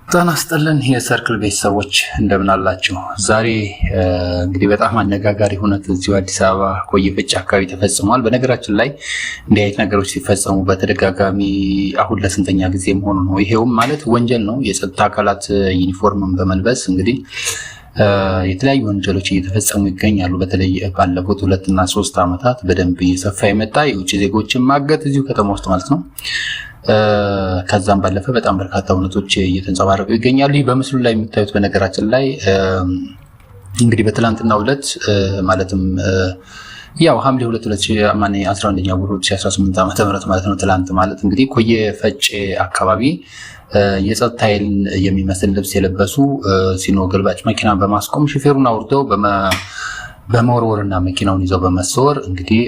ጤና ይስጥልን የሰርክል ቤተሰቦች እንደምን አላችሁ? ዛሬ እንግዲህ በጣም አነጋጋሪ ሁነት እዚሁ አዲስ አበባ ኮየ ፈጬ አካባቢ ተፈጽሟል። በነገራችን ላይ እንዲህ አይነት ነገሮች ሲፈጸሙ በተደጋጋሚ አሁን ለስንተኛ ጊዜ መሆኑ ነው? ይሄውም ማለት ወንጀል ነው። የጸጥታ አካላት ዩኒፎርምን በመልበስ እንግዲህ የተለያዩ ወንጀሎች እየተፈጸሙ ይገኛሉ። በተለይ ባለፉት 2 እና 3 ዓመታት በደንብ እየሰፋ የመጣ የውጭ ዜጎችን ማገት እዚሁ ከተማ ውስጥ ማለት ነው። ከዛም ባለፈ በጣም በርካታ እውነቶች እየተንጸባረቁ ይገኛሉ። ይህ በምስሉ ላይ የምታዩት በነገራችን ላይ እንግዲህ በትላንትናው ዕለት ማለትም ያው ሐምሌ 2011 ወር 2018 ዓ.ም ማለት ነው። ትላንት ማለት እንግዲህ ኮየ ፈጬ አካባቢ የጸጥታ ኃይልን የሚመስል ልብስ የለበሱ ሲኖ ገልባጭ መኪና በማስቆም ሹፌሩን አውርደው በመወርወርና መኪናውን ይዘው በመሰወር እንግዲህ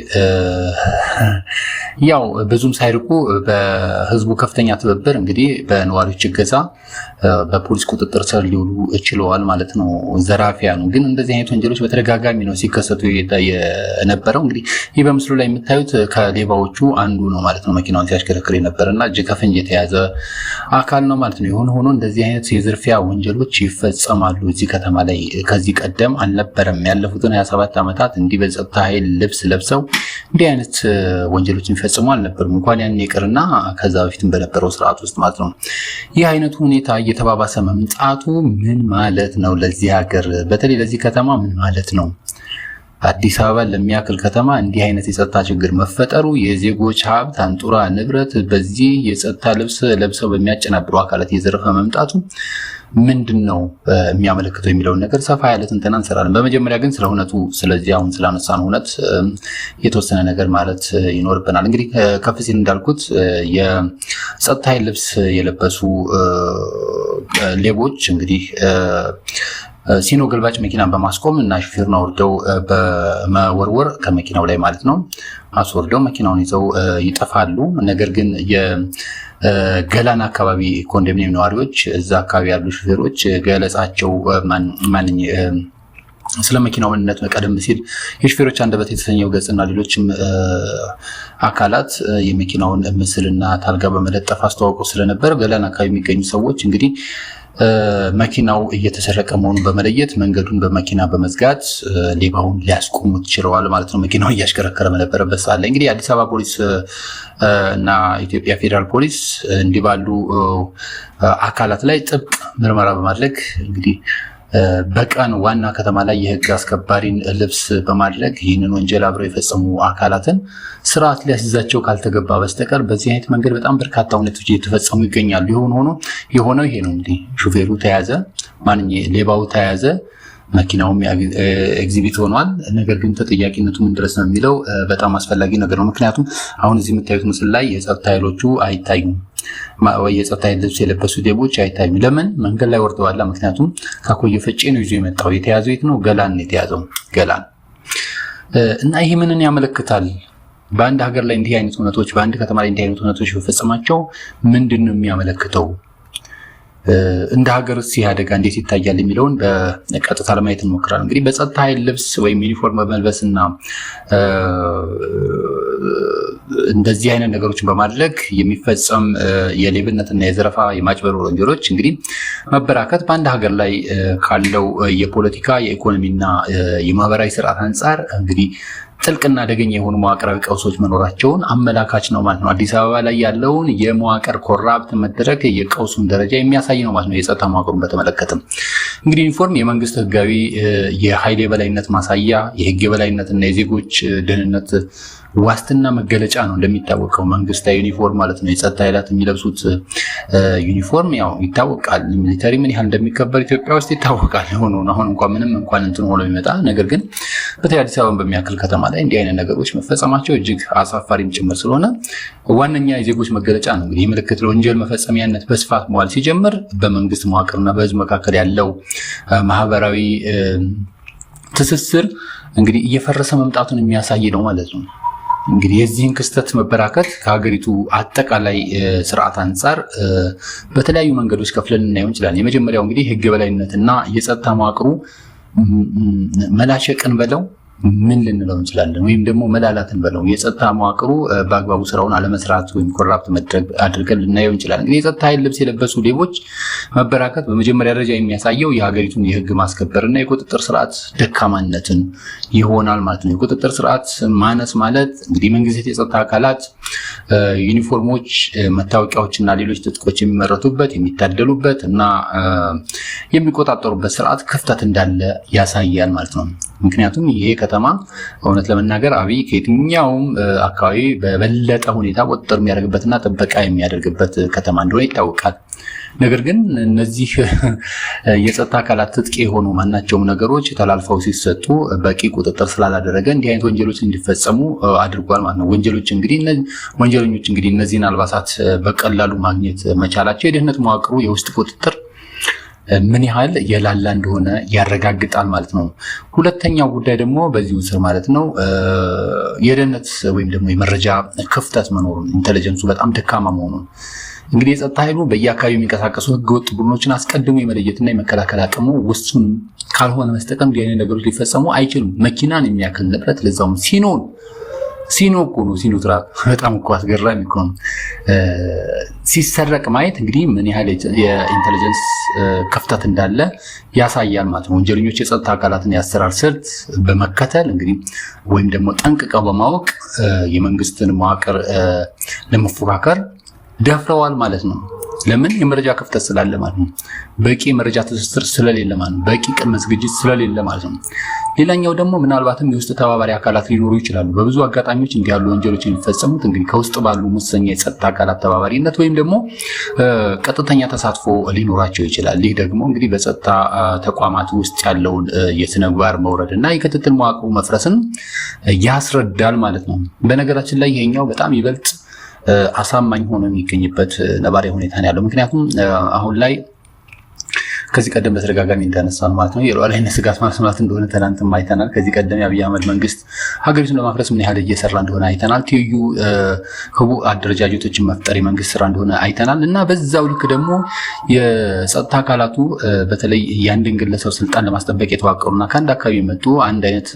ያው ብዙም ሳይርቁ በህዝቡ ከፍተኛ ትብብር እንግዲህ በነዋሪዎች እገዛ በፖሊስ ቁጥጥር ስር ሊውሉ ችለዋል ማለት ነው። ዘራፊያኑ ግን እንደዚህ አይነት ወንጀሎች በተደጋጋሚ ነው ሲከሰቱ የነበረው። እንግዲህ ይህ በምስሉ ላይ የምታዩት ከሌባዎቹ አንዱ ነው ማለት ነው። መኪናውን ሲያሽከረክር የነበረና እጅ ከፍንጅ የተያዘ አካል ነው ማለት ነው። የሆነ ሆኖ እንደዚህ አይነት የዝርፊያ ወንጀሎች ይፈጸማሉ እዚህ ከተማ ላይ። ከዚህ ቀደም አልነበረም። ያለፉትን 27 ዓመታት እንዲህ በጸጥታ ኃይል ልብስ ለብሰው እንዲህ አይነት ወንጀሎችን ይፈጽሙ አልነበርም። እንኳን ያን ይቅርና ከዛ በፊትም በነበረው ስርዓት ውስጥ ማለት ነው። ይህ አይነቱ ሁኔታ እየተባባሰ መምጣቱ ምን ማለት ነው? ለዚህ ሀገር በተለይ ለዚህ ከተማ ምን ማለት ነው? አዲስ አበባ ለሚያክል ከተማ እንዲህ አይነት የጸጥታ ችግር መፈጠሩ፣ የዜጎች ሀብት አንጡራ ንብረት በዚህ የጸጥታ ልብስ ለብሰው በሚያጨናብሩ አካላት እየዘረፈ መምጣቱ ምንድነው የሚያመለክተው የሚለውን ነገር ሰፋ ያለ ትንተና እንሰራለን። በመጀመሪያ ግን ስለ እውነቱ ስለዚህ አሁን ስላነሳነው እውነት የተወሰነ ነገር ማለት ይኖርብናል። እንግዲህ ከፍ ሲል እንዳልኩት የጸጥታ ኃይል ልብስ የለበሱ ሌቦች እንግዲህ ሲኖ ገልባጭ መኪናን በማስቆም እና ሹፌሩን አውርደው በመወርወር ከመኪናው ላይ ማለት ነው አስወርደው መኪናውን ይዘው ይጠፋሉ። ነገር ግን የገላን አካባቢ ኮንዶሚኒየም ነዋሪዎች እዛ አካባቢ ያሉ ሹፌሮች ገለጻቸው ስለ መኪናው ምንነት ቀደም ሲል የሹፌሮች አንደበት የተሰኘው ገጽና ሌሎችም አካላት የመኪናውን ምስልና ታርጋ በመለጠፍ አስተዋውቀው ስለነበር ገላን አካባቢ የሚገኙ ሰዎች እንግዲህ መኪናው እየተሰረቀ መሆኑን በመለየት መንገዱን በመኪና በመዝጋት ሌባውን ሊያስቆሙት ችለዋል ማለት ነው። መኪናው እያሽከረከረ በነበረበት ሰዓት ላይ እንግዲህ አዲስ አበባ ፖሊስ እና ኢትዮጵያ ፌዴራል ፖሊስ እንዲህ ባሉ አካላት ላይ ጥብቅ ምርመራ በማድረግ እንግዲህ በቀን ዋና ከተማ ላይ የህግ አስከባሪን ልብስ በማድረግ ይህንን ወንጀል አብረው የፈጸሙ አካላትን ስርዓት ሊያስይዛቸው ካልተገባ በስተቀር በዚህ አይነት መንገድ በጣም በርካታ ሁኔታዎች እየተፈጸሙ ይገኛሉ። የሆነው ይሄ ነው። እንግዲህ ሹፌሩ ተያዘ፣ ሌባው ተያዘ፣ መኪናውም ኤግዚቢት ሆኗል። ነገር ግን ተጠያቂነቱ ምን ድረስ ነው የሚለው በጣም አስፈላጊ ነገር ነው። ምክንያቱም አሁን እዚህ የምታዩት ምስል ላይ የጸጥታ ኃይሎቹ አይታዩም ወይ የጸጥታ ኃይል ልብስ የለበሱ ዜጎች አይታዩም። ለምን? መንገድ ላይ ወርደዋል። ምክንያቱም ከኮየ ፈጬ ነው ይዞ የመጣው። የተያዘው የት ነው? ገላን ነው የተያዘው፣ ገላን። እና ይህ ምንን ያመለክታል? በአንድ ሀገር ላይ እንዲህ አይነት ሁነቶች፣ በአንድ ከተማ ላይ እንዲህ አይነት ሁነቶች በፈጸማቸው ምንድን ነው የሚያመለክተው? እንደ ሀገርስ ይህ አደጋ እንዴት ይታያል የሚለውን በቀጥታ ለማየት እንሞክራለን። እንግዲህ በጸጥታ ኃይል ልብስ ወይም ዩኒፎርም በመልበስና እንደዚህ አይነት ነገሮችን በማድረግ የሚፈጸም የሌብነትና የዘረፋ የማጭበርበር ወንጀሎች እንግዲህ መበራከት በአንድ ሀገር ላይ ካለው የፖለቲካ የኢኮኖሚና የማህበራዊ ስርዓት አንጻር እንግዲህ ጥልቅና አደገኛ የሆኑ መዋቅራዊ ቀውሶች መኖራቸውን አመላካች ነው ማለት ነው። አዲስ አበባ ላይ ያለውን የመዋቅር ኮራፕት መደረግ የቀውሱን ደረጃ የሚያሳይ ነው ማለት ነው። የጸጥታ መዋቅሩን በተመለከተም እንግዲህ ዩኒፎርም የመንግስት ህጋዊ የኃይል የበላይነት ማሳያ፣ የህግ የበላይነትና የዜጎች ደህንነት ዋስትና መገለጫ ነው። እንደሚታወቀው መንግስታዊ ዩኒፎርም ማለት ነው። የጸጥታ ኃይላት የሚለብሱት ዩኒፎርም ያው ይታወቃል። ሚሊተሪ ምን ያህል እንደሚከበር ኢትዮጵያ ውስጥ ይታወቃል። አሁን እንትን ሆኖ ይመጣ። ነገር ግን በተለይ አዲስ አበባን በሚያክል ከተማ ላይ እንዲህ አይነት ነገሮች መፈጸማቸው እጅግ አሳፋሪም ጭምር ስለሆነ ዋነኛ የዜጎች መገለጫ ነው። እንግዲህ ምልክት ለወንጀል መፈጸሚያነት በስፋት መዋል ሲጀምር በመንግስት መዋቅርና በህዝብ መካከል ያለው ማህበራዊ ትስስር እንግዲህ እየፈረሰ መምጣቱን የሚያሳይ ነው ማለት ነው። እንግዲህ የዚህን ክስተት መበራከት ከሀገሪቱ አጠቃላይ ስርዓት አንጻር በተለያዩ መንገዶች ከፍለን እናየው እንችላለን። የመጀመሪያው እንግዲህ ህግ የበላይነትና የጸጥታ መዋቅሩ መላሸቅን በለው ምን ልንለው እንችላለን? ወይም ደግሞ መላላትን በለው የጸጥታ መዋቅሩ በአግባቡ ስራውን አለመስራት ወይም ኮራፕት መድረግ አድርገን ልናየው እንችላለን። እንግዲህ የጸጥታ ኃይል ልብስ የለበሱ ሌቦች መበራከት በመጀመሪያ ደረጃ የሚያሳየው የሀገሪቱን የህግ ማስከበርና የቁጥጥር ስርዓት ደካማነትን ይሆናል ማለት ነው። የቁጥጥር ስርዓት ማነስ ማለት እንግዲህ መንግስት የጸጥታ አካላት ዩኒፎርሞች፣ መታወቂያዎችና ሌሎች ትጥቆች የሚመረቱበት የሚታደሉበት እና የሚቆጣጠሩበት ስርዓት ክፍተት እንዳለ ያሳያል ማለት ነው። ምክንያቱም ይሄ ከተማ እውነት ለመናገር አብይ ከየትኛውም አካባቢ በበለጠ ሁኔታ ቁጥጥር የሚያደርግበትና ጥበቃ የሚያደርግበት ከተማ እንደሆነ ይታወቃል። ነገር ግን እነዚህ የጸጥታ አካላት ትጥቅ የሆኑ ማናቸውም ነገሮች ተላልፈው ሲሰጡ በቂ ቁጥጥር ስላላደረገ እንዲህ አይነት ወንጀሎች እንዲፈጸሙ አድርጓል ማለት ነው። ወንጀለኞች እንግዲህ እነዚህን አልባሳት በቀላሉ ማግኘት መቻላቸው የደህንነት መዋቅሩ የውስጥ ቁጥጥር ምን ያህል የላላ እንደሆነ ያረጋግጣል ማለት ነው። ሁለተኛው ጉዳይ ደግሞ በዚሁ ስር ማለት ነው የደህንነት ወይም ደግሞ የመረጃ ክፍተት መኖሩን፣ ኢንተለጀንሱ በጣም ደካማ መሆኑን እንግዲህ የጸጥታ ኃይሉ በየአካባቢው የሚንቀሳቀሱ ህገወጥ ቡድኖችን አስቀድሞ የመለየትና የመከላከል አቅሙ ውሱን ካልሆነ መስጠቀም እንዲህ አይነት ነገሮች ሊፈጸሙ አይችሉም። መኪናን የሚያክል ንብረት ለዛውም ሲኖ እኮ ነው። ሲኖ ትራክ በጣም እኮ አስገራሚ እኮ ነው። ሲሰረቅ ማየት እንግዲህ ምን ያህል የኢንተለጀንስ ክፍተት እንዳለ ያሳያል ማለት ነው። ወንጀለኞች የጸጥታ አካላትን የአሰራር ስልት በመከተል እንግዲህ ወይም ደግሞ ጠንቅቀው በማወቅ የመንግስትን መዋቅር ለመፎካከር ደፍረዋል ማለት ነው። ለምን? የመረጃ ክፍተት ስላለ ማለት ነው። በቂ የመረጃ ትስስር ስለሌለ ማለት ነው። በቂ ቅድመ ዝግጅት ስለሌለ ማለት ነው። ሌላኛው ደግሞ ምናልባትም የውስጥ ተባባሪ አካላት ሊኖሩ ይችላሉ። በብዙ አጋጣሚዎች እንዲህ ያሉ ወንጀሎች የሚፈጸሙት እንግዲህ ከውስጥ ባሉ ሙሰኛ የጸጥታ አካላት ተባባሪነት ወይም ደግሞ ቀጥተኛ ተሳትፎ ሊኖራቸው ይችላል። ይህ ደግሞ እንግዲህ በጸጥታ ተቋማት ውስጥ ያለውን የስነ ምግባር መውረድ እና የክትትል መዋቅሩ መፍረስን ያስረዳል ማለት ነው። በነገራችን ላይ ይሄኛው በጣም ይበልጥ አሳማኝ ሆኖ የሚገኝበት ነባራዊ ሁኔታ ነው ያለው። ምክንያቱም አሁን ላይ ከዚህ ቀደም በተደጋጋሚ እንዳነሳን ማለት ነው የሉዓላዊነት ስጋት ማስማት እንደሆነ ትናንትም አይተናል። ከዚህ ቀደም የአብይ አህመድ መንግስት ሀገሪቱን ለማፍረስ ምን ያህል እየሰራ እንደሆነ አይተናል። ትይዩ ህቡዕ አደረጃጀቶችን መፍጠር የመንግስት ስራ እንደሆነ አይተናል እና በዛው ልክ ደግሞ የጸጥታ አካላቱ በተለይ የአንድን ግለሰብ ስልጣን ለማስጠበቅ የተዋቀሩና ከአንድ አካባቢ የመጡ አንድ አይነት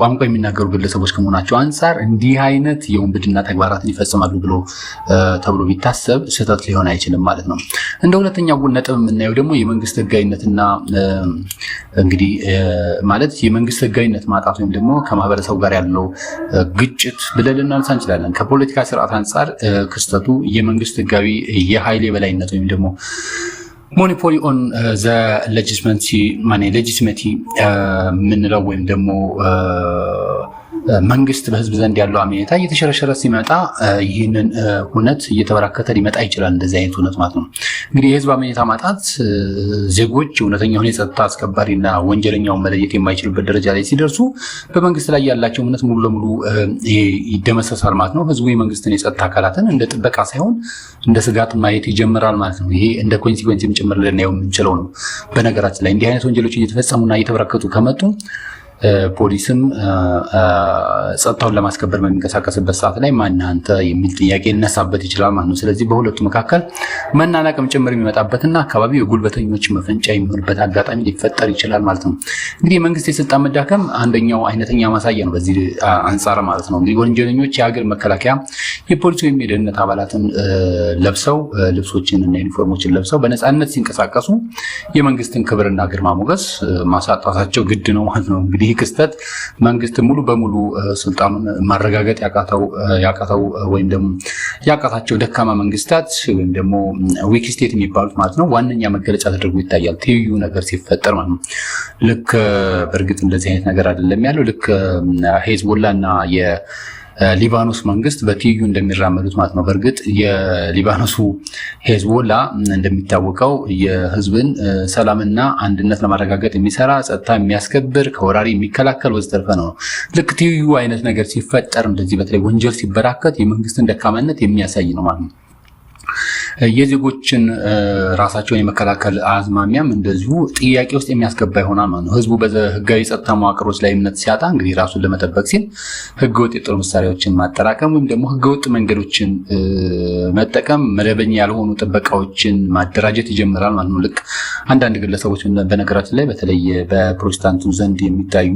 ቋንቋ የሚናገሩ ግለሰቦች ከመሆናቸው አንጻር እንዲህ አይነት የውንብድና ተግባራትን ይፈጽማሉ ብሎ ተብሎ ቢታሰብ ስህተት ሊሆን አይችልም ማለት ነው። እንደ ሁለተኛው ነጥብ የምናየው ደግሞ የመንግስት ህጋዊነትና እንግዲህ ማለት የመንግስት ህጋዊነት ማጣት ወይም ደግሞ ከማህበረሰቡ ጋር ያለው ግጭት ብለን ልናነሳ እንችላለን። ከፖለቲካ ስርዓት አንጻር ክስተቱ የመንግስት ህጋዊ የኃይል የበላይነት ወይም ደግሞ ሞኖፖሊ ኦን ዘ ሌጂቲሜቲ የምንለው ወይም ደግሞ መንግስት በህዝብ ዘንድ ያለው አመኔታ እየተሸረሸረ ሲመጣ ይህንን ሁነት እየተበራከተ ሊመጣ ይችላል። እንደዚህ አይነት ሁነት ማለት ነው። እንግዲህ የህዝብ አመኔታ ማጣት ዜጎች እውነተኛውን የጸጥታ አስከባሪና ወንጀለኛውን መለየት የማይችሉበት ደረጃ ላይ ሲደርሱ በመንግስት ላይ ያላቸው እምነት ሙሉ ለሙሉ ይደመሰሳል ማለት ነው። ህዝቡ የመንግስትን የጸጥታ አካላትን እንደ ጥበቃ ሳይሆን እንደ ስጋት ማየት ይጀምራል ማለት ነው። ይሄ እንደ ኮንሲኩዌንስም ጭምር ልናየው የምንችለው ነው። በነገራችን ላይ እንዲህ አይነት ወንጀሎች እየተፈጸሙና እየተበራከቱ ከመጡ ፖሊስም ጸጥታውን ለማስከበር በሚንቀሳቀስበት ሰዓት ላይ ማን አንተ የሚል ጥያቄ ሊነሳበት ይችላል ማለት ነው። ስለዚህ በሁለቱ መካከል መናናቅም ጭምር የሚመጣበትና አካባቢው የጉልበተኞች መፈንጫ የሚሆንበት አጋጣሚ ሊፈጠር ይችላል ማለት ነው። እንግዲህ የመንግስት የስልጣን መዳከም አንደኛው አይነተኛ ማሳያ ነው በዚህ አንጻር ማለት ነው። እንግዲህ ወንጀለኞች የሀገር መከላከያ የፖሊስ ወይም የደህንነት አባላትን ለብሰው ልብሶችን እና ዩኒፎርሞችን ለብሰው በነፃነት ሲንቀሳቀሱ የመንግስትን ክብርና ግርማ ሞገስ ማሳጣታቸው ግድ ነው ማለት ነው። እንግዲህ ይህ ክስተት መንግስት ሙሉ በሙሉ ስልጣኑን ማረጋገጥ ያቃተው ወይም ደግሞ ያቃታቸው ደካማ መንግስታት ወይም ደግሞ ዊክ ስቴት የሚባሉት ማለት ነው ዋነኛ መገለጫ ተደርጎ ይታያል። ትይዩ ነገር ሲፈጠር ማለት ነው። ልክ በእርግጥ እንደዚህ አይነት ነገር አይደለም ያለው። ልክ ሄዝቦላ እና ሊባኖስ መንግስት በትይዩ እንደሚራመዱት ማለት ነው። በእርግጥ የሊባኖሱ ሄዝቦላ እንደሚታወቀው የህዝብን ሰላምና አንድነት ለማረጋገጥ የሚሰራ ጸጥታ የሚያስከብር ከወራሪ የሚከላከል ወዘተርፈ ነው። ልክ ትይዩ አይነት ነገር ሲፈጠር እንደዚህ በተለይ ወንጀል ሲበራከት የመንግስትን ደካማነት የሚያሳይ ነው ማለት ነው። የዜጎችን ራሳቸውን የመከላከል አዝማሚያም እንደዚሁ ጥያቄ ውስጥ የሚያስገባ ይሆናል ማለት ነው። ህዝቡ በህጋዊ ጸጥታ መዋቅሮች ላይ እምነት ሲያጣ እንግዲህ ራሱን ለመጠበቅ ሲል ህገወጥ የጦር መሳሪያዎችን ማጠራቀም ወይም ደግሞ ህገወጥ መንገዶችን መጠቀም፣ መደበኛ ያልሆኑ ጥበቃዎችን ማደራጀት ይጀምራል ማለት ነው። ልክ አንዳንድ ግለሰቦች በነገራችን ላይ በተለይ በፕሮቴስታንቱ ዘንድ የሚታዩ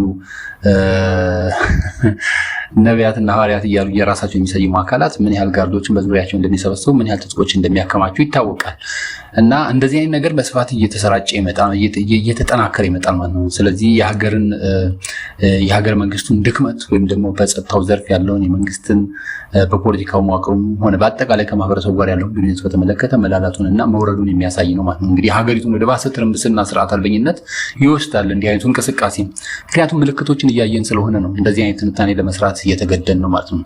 ነቢያትና ሐዋርያት እያሉ የራሳቸው የሚሰይሙ አካላት ምን ያህል ጋርዶችን በዙሪያቸው እንደሚሰበስቡ ምን ያህል ትጥቆች እንደሚያከማቹ ይታወቃል። እና እንደዚህ አይነት ነገር በስፋት እየተሰራጨ ይመጣል፣ እየተጠናከረ ይመጣል ማለት ነው። ስለዚህ የሀገር መንግስቱን ድክመት ወይም ደግሞ በጸጥታው ዘርፍ ያለውን የመንግስትን በፖለቲካው መዋቅሩም ሆነ በአጠቃላይ ከማህበረሰቡ ጋር ያለውን ግንኙነት በተመለከተ መላላቱን እና መውረዱን የሚያሳይ ነው ማለት ነው። እንግዲህ ሀገሪቱን ወደ ባሰ ትርምስና ስርዓት አልበኝነት ይወስዳል እንዲህ አይነቱ እንቅስቃሴ። ምክንያቱም ምልክቶችን እያየን ስለሆነ ነው እንደዚህ አይነት ትንታኔ ለመስራት እየተገደን ነው ማለት ነው።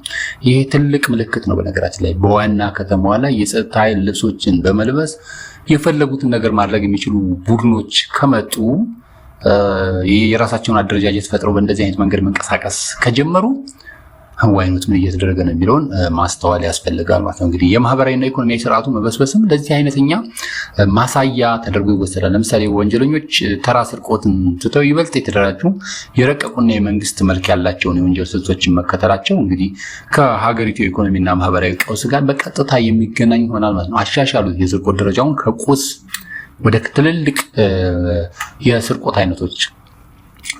ይሄ ትልቅ ምልክት ነው። በነገራችን ላይ በዋና ከተማዋ ላይ የጸጥታ ኃይል ልብሶችን በመልበስ የፈለጉትን ነገር ማድረግ የሚችሉ ቡድኖች ከመጡ የራሳቸውን አደረጃጀት ፈጥረው በእንደዚህ አይነት መንገድ መንቀሳቀስ ከጀመሩ ህዋይኖት ምን እየተደረገ ነው የሚለውን ማስተዋል ያስፈልጋል ማለት ነው። እንግዲህ የማህበራዊና ኢኮኖሚያዊ ስርዓቱ መበስበስም ለዚህ አይነተኛ ማሳያ ተደርጎ ይወሰዳል። ለምሳሌ ወንጀለኞች ተራ ስርቆትን ትተው ይበልጥ የተደራጁ የረቀቁና የመንግስት መልክ ያላቸውን የወንጀል ስልቶችን መከተላቸው እንግዲህ ከሀገሪቱ የኢኮኖሚና ማህበራዊ ቀውስ ጋር በቀጥታ የሚገናኝ ይሆናል ማለት ነው። አሻሻሉት የስርቆት ደረጃውን ከቁስ ወደ ትልልቅ የስርቆት አይነቶች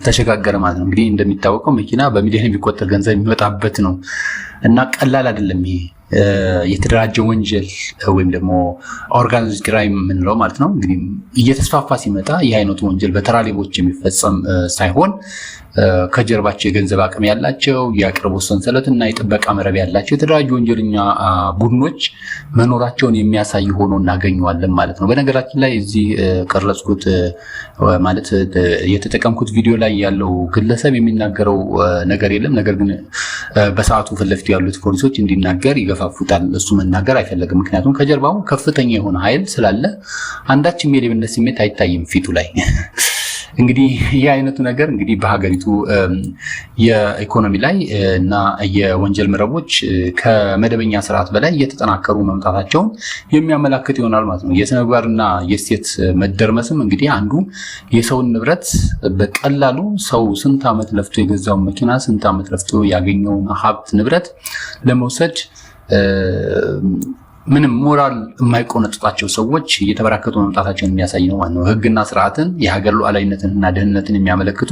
ተሸጋገረ ማለት ነው። እንግዲህ እንደሚታወቀው መኪና በሚሊዮን የሚቆጠር ገንዘብ የሚወጣበት ነው እና ቀላል አይደለም። ይሄ የተደራጀ ወንጀል ወይም ደግሞ ኦርጋናይዝድ ክራይም የምንለው ማለት ነው። እንግዲህ እየተስፋፋ ሲመጣ ይህ አይነቱ ወንጀል በተራ ሌቦች የሚፈጸም ሳይሆን ከጀርባቸው የገንዘብ አቅም ያላቸው የአቅርቦት ሰንሰለትና የጥበቃ መረብ ያላቸው የተደራጁ ወንጀለኛ ቡድኖች መኖራቸውን የሚያሳይ ሆኖ እናገኘዋለን ማለት ነው። በነገራችን ላይ እዚህ ቀረጽኩት ማለት የተጠቀምኩት ቪዲዮ ላይ ያለው ግለሰብ የሚናገረው ነገር የለም። ነገር ግን በሰዓቱ ፊት ለፊቱ ያሉት ፖሊሶች እንዲናገር ይገፋፉታል። እሱ መናገር አይፈልግም። ምክንያቱም ከጀርባው ከፍተኛ የሆነ ኃይል ስላለ አንዳችም የሌብነት ስሜት አይታይም ፊቱ ላይ። እንግዲህ ይህ አይነቱ ነገር እንግዲህ በሀገሪቱ የኢኮኖሚ ላይ እና የወንጀል መረቦች ከመደበኛ ስርዓት በላይ እየተጠናከሩ መምጣታቸውን የሚያመላክት ይሆናል ማለት ነው። የስነ ምግባርና የእሴት መደርመስም እንግዲህ አንዱ የሰውን ንብረት በቀላሉ ሰው ስንት ዓመት ለፍቶ የገዛውን መኪና ስንት ዓመት ለፍቶ ያገኘውን ሀብት ንብረት ለመውሰድ ምንም ሞራል የማይቆነጥጣቸው ሰዎች እየተበራከቱ መምጣታቸውን የሚያሳይ ነው ማለት ነው። ህግና ስርዓትን የሀገር ሉዓላዊነትንና ደህንነትን የሚያመለክቱ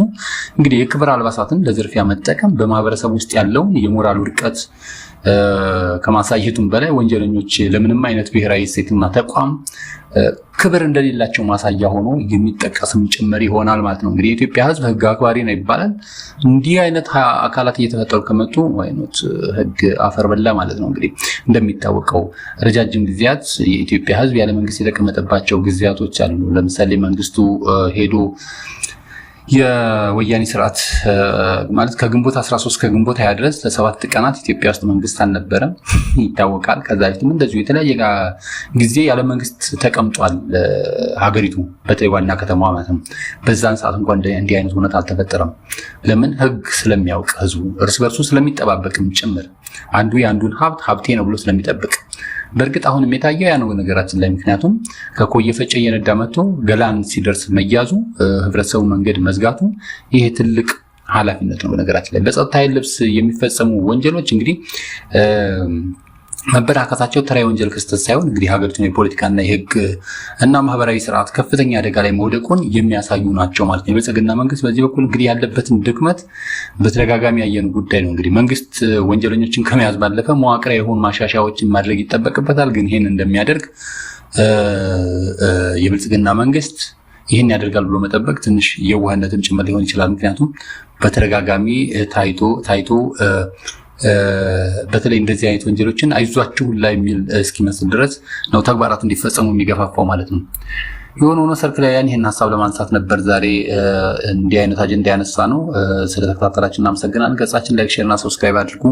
እንግዲህ የክብር አልባሳትን ለዝርፊያ መጠቀም በማህበረሰብ ውስጥ ያለውን የሞራል ውድቀት ከማሳየቱም በላይ ወንጀለኞች ለምንም አይነት ብሔራዊ እሴትና ተቋም ክብር እንደሌላቸው ማሳያ ሆኖ የሚጠቀስም ጭምር ይሆናል ማለት ነው። እንግዲህ የኢትዮጵያ ህዝብ ህግ አክባሪ ነው ይባላል። እንዲህ አይነት አካላት እየተፈጠሩ ከመጡ ወይኖት ህግ አፈር በላ ማለት ነው። እንግዲህ እንደሚታወቀው ረጃጅም ጊዜያት የኢትዮጵያ ህዝብ ያለ መንግስት የተቀመጠባቸው ጊዜያቶች አሉ። ለምሳሌ መንግስቱ ሄዶ የወያኔ ስርዓት ማለት ከግንቦት 13 ከግንቦት 20 ድረስ ለ7 ቀናት ኢትዮጵያ ውስጥ መንግስት አልነበረም ይታወቃል። ከዛ በፊትም እንደዚሁ የተለያየ ጊዜ ያለ መንግስት ተቀምጧል ሀገሪቱ በተለይ ዋና ከተማ ማለት ነው። በዛን ሰዓት እንኳን እንዲህ አይነት እውነት አልተፈጠረም። ለምን? ህግ ስለሚያውቅ ህዝቡ እርስ በርሱ ስለሚጠባበቅም ጭምር አንዱ የአንዱን ሀብቴ ነው ብሎ ስለሚጠብቅ። በእርግጥ አሁንም የታየው ያ ነው ነገራችን ላይ። ምክንያቱም ከኮየ ፈጨ እየነዳ መጥቶ ገላን ሲደርስ መያዙ፣ ህብረተሰቡ መንገድ መዝጋቱ ይሄ ትልቅ ኃላፊነት ነው። በነገራችን ላይ በጸጥታ ኃይል ልብስ የሚፈጸሙ ወንጀሎች እንግዲህ መበራከታቸው ተራ የወንጀል ክስተት ሳይሆን እንግዲህ ሀገሪቱን የፖለቲካና የህግ እና ማህበራዊ ስርዓት ከፍተኛ አደጋ ላይ መውደቁን የሚያሳዩ ናቸው ማለት ነው። የብልጽግና መንግስት በዚህ በኩል እንግዲህ ያለበትን ድክመት በተደጋጋሚ ያየን ጉዳይ ነው። እንግዲህ መንግስት ወንጀለኞችን ከመያዝ ባለፈ መዋቅራዊ የሆኑ ማሻሻያዎችን ማድረግ ይጠበቅበታል። ግን ይህን እንደሚያደርግ የብልጽግና መንግስት ይህን ያደርጋል ብሎ መጠበቅ ትንሽ የዋህነትም ጭምር ሊሆን ይችላል። ምክንያቱም በተደጋጋሚ ታይቶ በተለይ እንደዚህ አይነት ወንጀሎችን አይዟችሁ ላይ የሚል እስኪመስል ድረስ ነው ተግባራት እንዲፈጸሙ የሚገፋፋው ማለት ነው። የሆነ ሆኖ ሰርክ ላይ ይህን ሀሳብ ለማንሳት ነበር ዛሬ እንዲህ አይነት አጀንዳ ያነሳ ነው። ስለተከታተላችሁ እናመሰግናለን። ገጻችን ላይክ፣ ሼር እና ሰብስክራይብ አድርጉ።